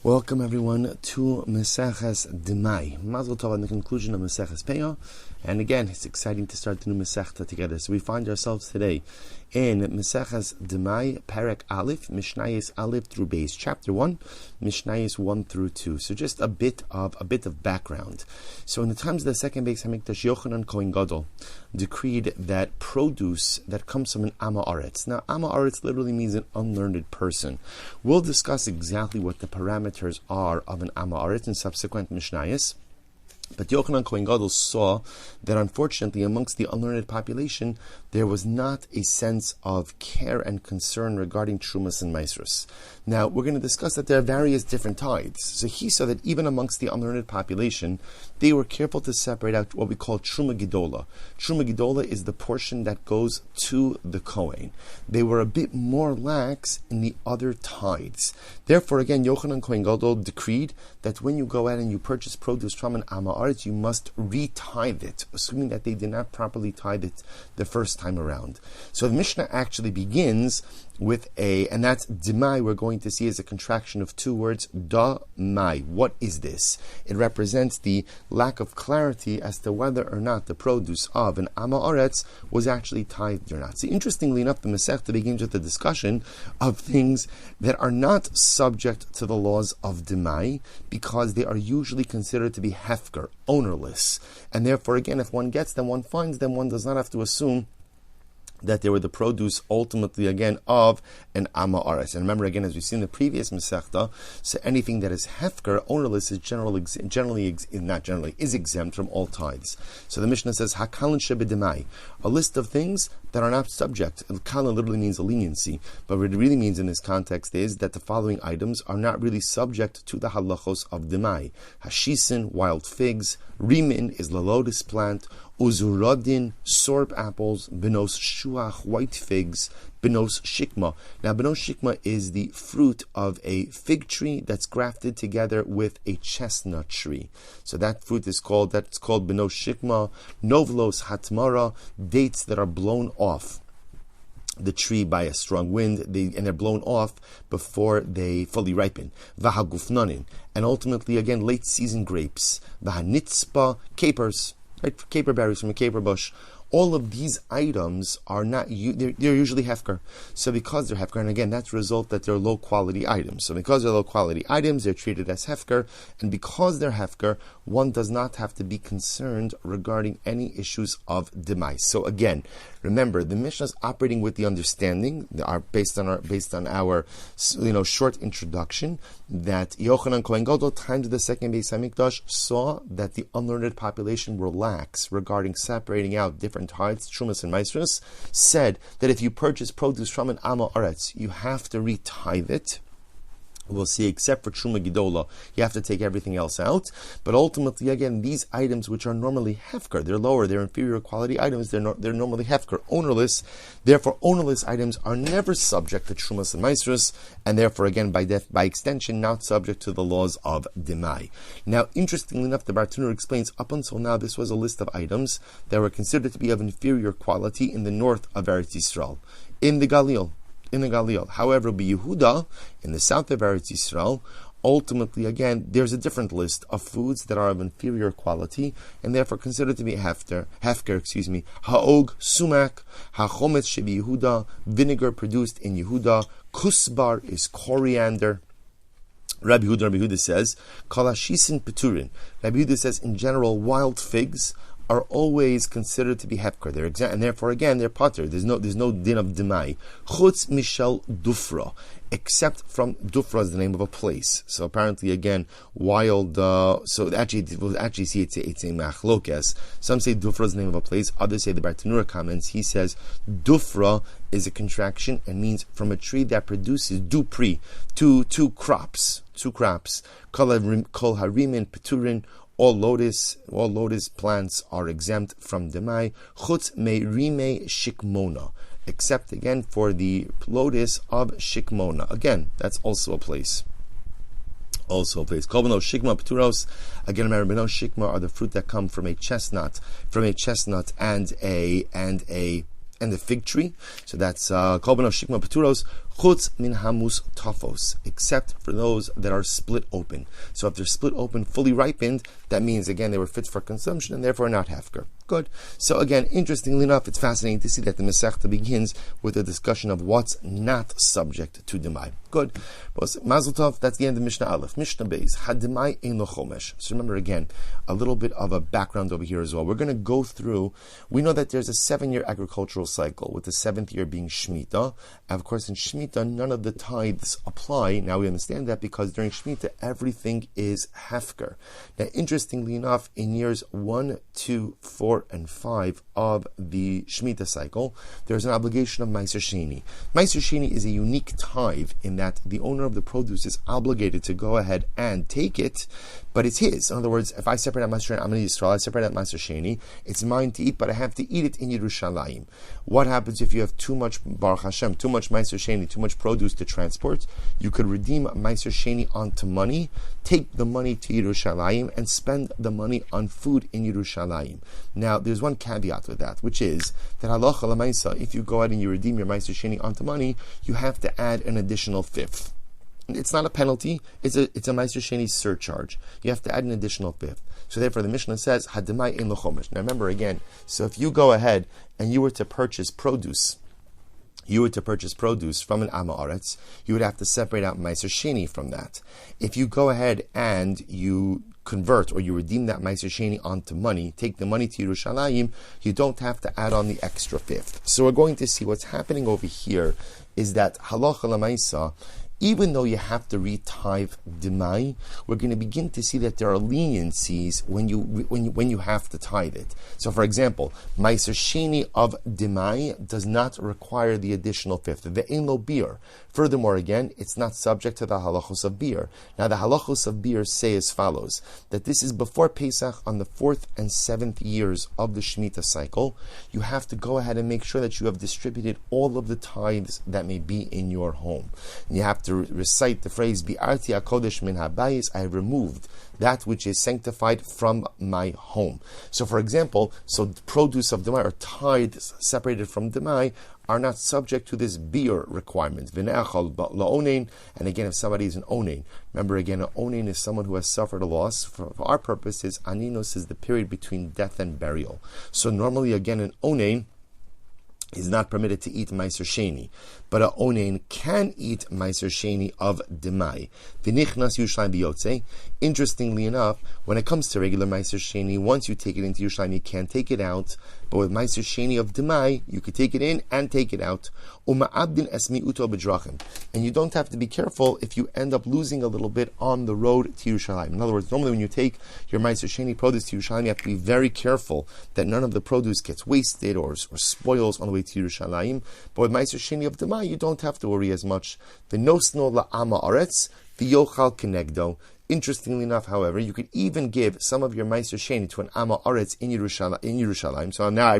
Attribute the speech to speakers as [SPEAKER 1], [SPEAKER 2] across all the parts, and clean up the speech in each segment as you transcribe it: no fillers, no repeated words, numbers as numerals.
[SPEAKER 1] Welcome everyone to Maseches Demai. Mazel Tov on the conclusion of Maseches Peah. And again, it's exciting to start the new Masechta together. So we find ourselves today in Maseches Demai, Perek Aleph, Mishnayos Aleph through Beis, Chapter 1, Mishnayos 1 through 2. So just a bit of background. So in the times of the second Beis Hamikdash, Yochanan Kohen Gadol decreed that produce that comes from an Amma Aretz. Now, Amma Aretz literally means an unlearned person. We'll discuss exactly what the parameters are of an Amma Aretz in subsequent Mishnayos. But Yochanan Kohen Gadol saw that unfortunately amongst the unlearned population there was not a sense of care and concern regarding Trumas and Maasros. Now we're going to discuss that there are various different tithes. So he saw that even amongst the unlearned population they were careful to separate out what we call Truma Gedola. Truma Gedola is the portion that goes to the Kohen. They were a bit more lax in the other tithes. Therefore again Yochanan Kohen Gadol decreed that when you go out and you purchase produce from an Amma Aretz, you must re-tithe it, assuming that they did not properly tithe it the first time around. So the Mishnah actually begins with and that's Demai, we're going to see as a contraction of two words, Da-mai. What is this? It represents the lack of clarity as to whether or not the produce of an Amma Aretz was actually tithed or not. See, interestingly enough, the Masechta begins with a discussion of things that are not subject to the laws of Demai, because they are usually considered to be hefker, ownerless. And therefore, again, if one gets them, one finds them, one does not have to assume that they were the produce ultimately again of an Amma Aretz. And remember again, as we've seen in the previous Masechta, so anything that is hefker, ownerless, is exempt from all tithes. So the Mishnah says, Hakalin shebedemai, a list of things that are not subject. Kalin literally means a leniency, but what it really means in this context is that the following items are not really subject to the halachos of Demai. Hashisin, wild figs; rimin is the lotus plant; uzuradin, sorb apples; benos shuach, white figs; benos shikma. Now, benos shikma is the fruit of a fig tree that's grafted together with a chestnut tree. So that fruit is called benos shikma. Novlos hatmara, dates that are blown off the tree by a strong wind, and they're blown off before they fully ripen. Vahagufnanin, and ultimately again late season grapes. Vahanitzpa, capers, right? Caper berries from a caper bush. All of these items are not, they're usually hefker. So because they're hefker, and again, that's a result that they're low quality items. So because they're low quality items, they're treated as hefker. And because they're hefker, one does not have to be concerned regarding any issues of demai. So again, remember, the Mishnah is operating with the understanding, based on our short introduction, that Yochanan Kohen Gadol, times of the second Beis Hamikdash, saw that the unlearned population were lax regarding separating out different tithes, Trumas and Maasros, said that if you purchase produce from an Amma Aretz, you have to re-tithe it. We'll see, except for Truma Gedola, you have to take everything else out. But ultimately, again, these items which are normally hefker, they're lower, they're inferior quality items, they're normally hefker, ownerless. Therefore, ownerless items are never subject to Trumas and Maasros, and therefore, again, by extension, not subject to the laws of Demai. Now, interestingly enough, the Bartenura explains, up until now, this was a list of items that were considered to be of inferior quality in the north of Eretz Yisrael, in the Galil. However, Yehuda, in the south of Eretz Yisrael, ultimately, again, there's a different list of foods that are of inferior quality and therefore considered to be hefker, ha'og, sumak, ha'chometz shebi Yehuda, vinegar produced in Yehuda, kusbar is coriander. Rabbi Yehuda says, kalashisin peturin. Rabbi Yehuda says, in general, wild figs are always considered to be hefker. They're exempt, and therefore again they're pater. There's no din of demai. Chutz mishel dufra, except from Dufra is the name of a place. So apparently again wild. So we'll actually see it's a machlokes. Some say Dufra is the name of a place. Others say the Bartenura comments. He says Dufra is a contraction and means from a tree that produces dupri, two crops. Kol harimin peturin. All lotus plants are exempt from demai. Chutz me rime shikmona, except again for the lotus of Shikmona. Again, that's also a place. Kol b'no shikma pturos. Again, remember, b'no shikma are the fruit that come from a chestnut, and a fig tree. So that's kol b'no shikma pturos. Chutz min hamus tafos, except for those that are split open. So if they're split open, fully ripened, that means, again, they were fit for consumption and therefore not hefker. Good. So again, interestingly enough, it's fascinating to see that the Masechta begins with a discussion of what's not subject to Demai. Good. Mazel Tov, that's the end of Mishnah Aleph. Mishnah Beis, Hademai ein lo chomesh. So remember again, a little bit of a background over here as well. We're going to go through, we know that there's a 7-year agricultural cycle, with the 7th year being Shemitah. And of course, in Shemitah, none of the tithes apply. Now we understand that because during Shemitah, everything is hefker. Now, interestingly enough, in years 1, 2, 4, and 5 of the Shemitah cycle, there's an obligation of Meiser Sheni. Meiser Sheni is a unique tithe in that the owner of the produce is obligated to go ahead and take it, but it's his. In other words, if I separate out Meiser Sheni, I'm in Yisrael, I separate out Meiser Sheni, it's mine to eat, but I have to eat it in Yerushalayim. What happens if you have too much, Baruch Hashem, too much Meiser Sheni, too much produce to transport? You could redeem Meiser Sheni onto money, take the money to Yerushalayim, and spend the money on food in Yerushalayim. Now, there's one caveat with that, which is that halacha l'maisa, if you go out and you redeem your Meiser Sheni onto money, you have to add an additional fifth. It's not a penalty, it's a Meiser Sheni surcharge. You have to add an additional fifth. So therefore the Mishnah says, Hademai ein lo chomesh. Now remember again, so if you go ahead and you were to purchase produce from an Am Haaretz, you would have to separate out Meiser Sheni from that. If you go ahead and you convert or you redeem that Meiser Sheni onto money, take the money to Yerushalayim, you don't have to add on the extra fifth. So we're going to see what's happening over here is that halacha l'maisa, even though you have to re-tithe Demai, we're going to begin to see that there are leniencies when you have to tithe it. So, for example, Meiser Sheni of Demai does not require the additional fifth. Ve'ein lo bir. Furthermore, again, it's not subject to the halachos of bir. Now, the halachos of bir say as follows: that this is before Pesach on the 4th and 7th years of the Shemitah cycle. You have to go ahead and make sure that you have distributed all of the tithes that may be in your home. And you have to recite the phrase Bi'arti HaKodesh min habayis, I have removed that which is sanctified from my home. So for example, the produce of Demai or tithes separated from Demai are not subject to this beer requirement. And again, if somebody is an onein, remember again, an onein is someone who has suffered a loss. For our purposes, aninos is the period between death and burial. So normally again, an onein is not permitted to eat Meiser Sheni, but a onein can eat Meiser Sheni of Demai. V'nichnas Yerushalayim b'yotzei. Interestingly enough, when it comes to regular Meiser Sheni, once you take it into Yerushalayim, you can't take it out. But with Meiser Sheni of Demai, you could take it in and take it out. Uma'abdin esmi uto b'drachim. And you don't have to be careful if you end up losing a little bit on the road to Yerushalayim. In other words, normally when you take your Meiser Sheni produce to Yerushalayim, you have to be very careful that none of the produce gets wasted or spoils on the way to Yerushalayim. But with Meiser Sheni of Demai, you don't have to worry as much. V'nosno la'am haaretz v'yochal kenegdo. Interestingly enough, however, you could even give some of your Meiser Sheni to an Am Haaretz in Yerushalayim. So now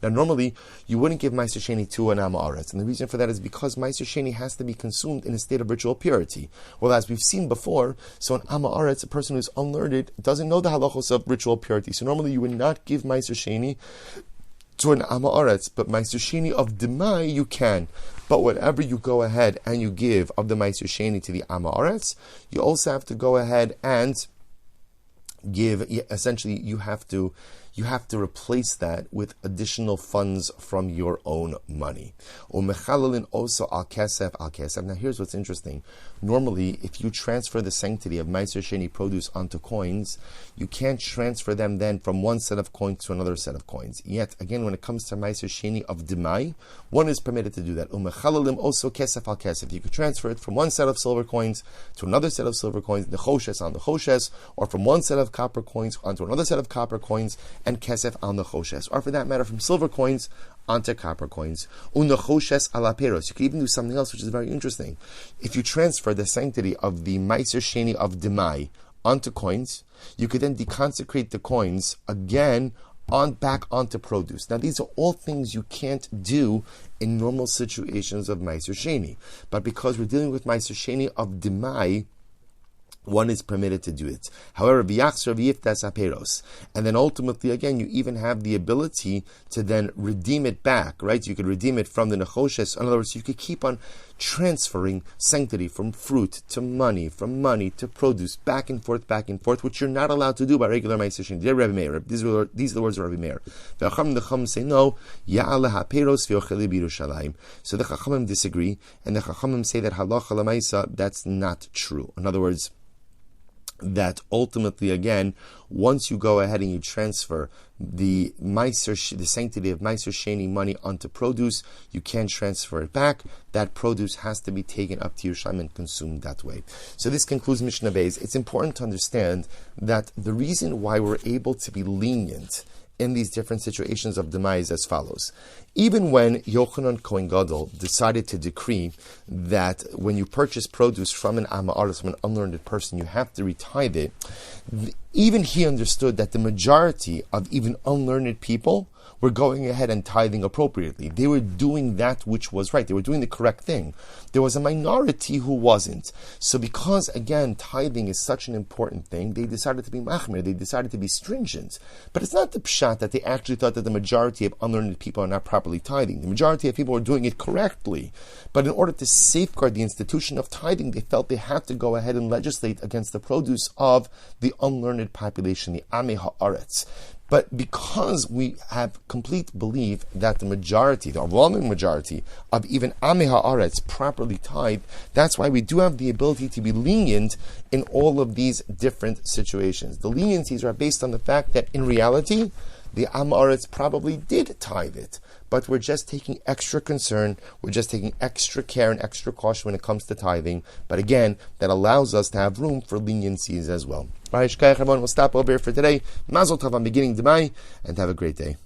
[SPEAKER 1] normally you wouldn't give Meiser Sheni to an Am Haaretz, and the reason for that is because Meiser Sheni has to be consumed in a state of ritual purity. Well, as we've seen before, so an Am Haaretz, a person who's unlearned, doesn't know the halachos of ritual purity. So normally you would not give Meiser Sheni to an Am Haaretz, but Meiser Sheni of Demai you can. But whatever you go ahead and you give of the Meiser Sheni to the Am Haaretz, you also have to go ahead and give. Essentially, you have to replace that with additional funds from your own money. Umechalelin also al kesef al kesef. Now, here's what's interesting. Normally, if you transfer the sanctity of Meiser Sheni produce onto coins, you can't transfer them then from one set of coins to another set of coins. Yet, again, when it comes to Meiser Sheni of Demai, one is permitted to do that. Umechalalim also kesef al kesef. You could transfer it from one set of silver coins to another set of silver coins, nechoshes on the choshes, or from one set of copper coins onto another set of copper coins, and kesef al nechoshes, or for that matter, from silver coins onto copper coins. Unechoshes ala peros. You could even do something else, which is very interesting. If you transfer the sanctity of the Meiser Sheni of Demai onto coins, you could then deconsecrate the coins again back onto produce. Now, these are all things you can't do in normal situations of Meiser Sheni, but because we're dealing with Meiser Sheni of Demai, one is permitted to do it. However, v'yachzor v'yiftas haperos, and then ultimately, again, you even have the ability to then redeem it back, right? You could redeem it from the nechoshes. In other words, you could keep on transferring sanctity from fruit to money, from money to produce, back and forth, which you're not allowed to do by regular ma'aser sheni. Dear Rabbi Meir, these are the words of Rabbi Meir. The Chachamim say no. Ya'ale haperos v'yocheli b'Yerushalayim. So the Chachamim disagree, and the Chachamim say that halacha l'maisa, that's not true. In other words, that ultimately, again, once you go ahead and you transfer the sanctity of Meiser Sheni money onto produce, you can't transfer it back. That produce has to be taken up to Yerushalayim and consumed that way. So this concludes Mishnah Beis. It's important to understand that the reason why we're able to be lenient in these different situations of Demai is as follows. Even when Yochanan Kohen Gadol decided to decree that when you purchase produce from an Ama'aris, from an unlearned person, you have to retithe it, even he understood that the majority of even unlearned people were going ahead and tithing appropriately. They were doing that which was right. They were doing the correct thing. There was a minority who wasn't. So because, again, tithing is such an important thing, they decided to be machmir, they decided to be stringent. But it's not the pshat that they actually thought that the majority of unlearned people are not properly tithing. The majority of people are doing it correctly. But in order to safeguard the institution of tithing, they felt they had to go ahead and legislate against the produce of the unlearned population, the Amei Haaretz. But because we have complete belief that the majority, the overwhelming majority of even Amei Haaretz properly tithe, that's why we do have the ability to be lenient in all of these different situations. The leniencies are based on the fact that in reality, the Am Haaretz probably did tithe it, but we're just taking extra concern, we're just taking extra care and extra caution when it comes to tithing. But again, that allows us to have room for leniencies as well. We'll stop over here for today. Mazel tov on beginning Demai, and have a great day.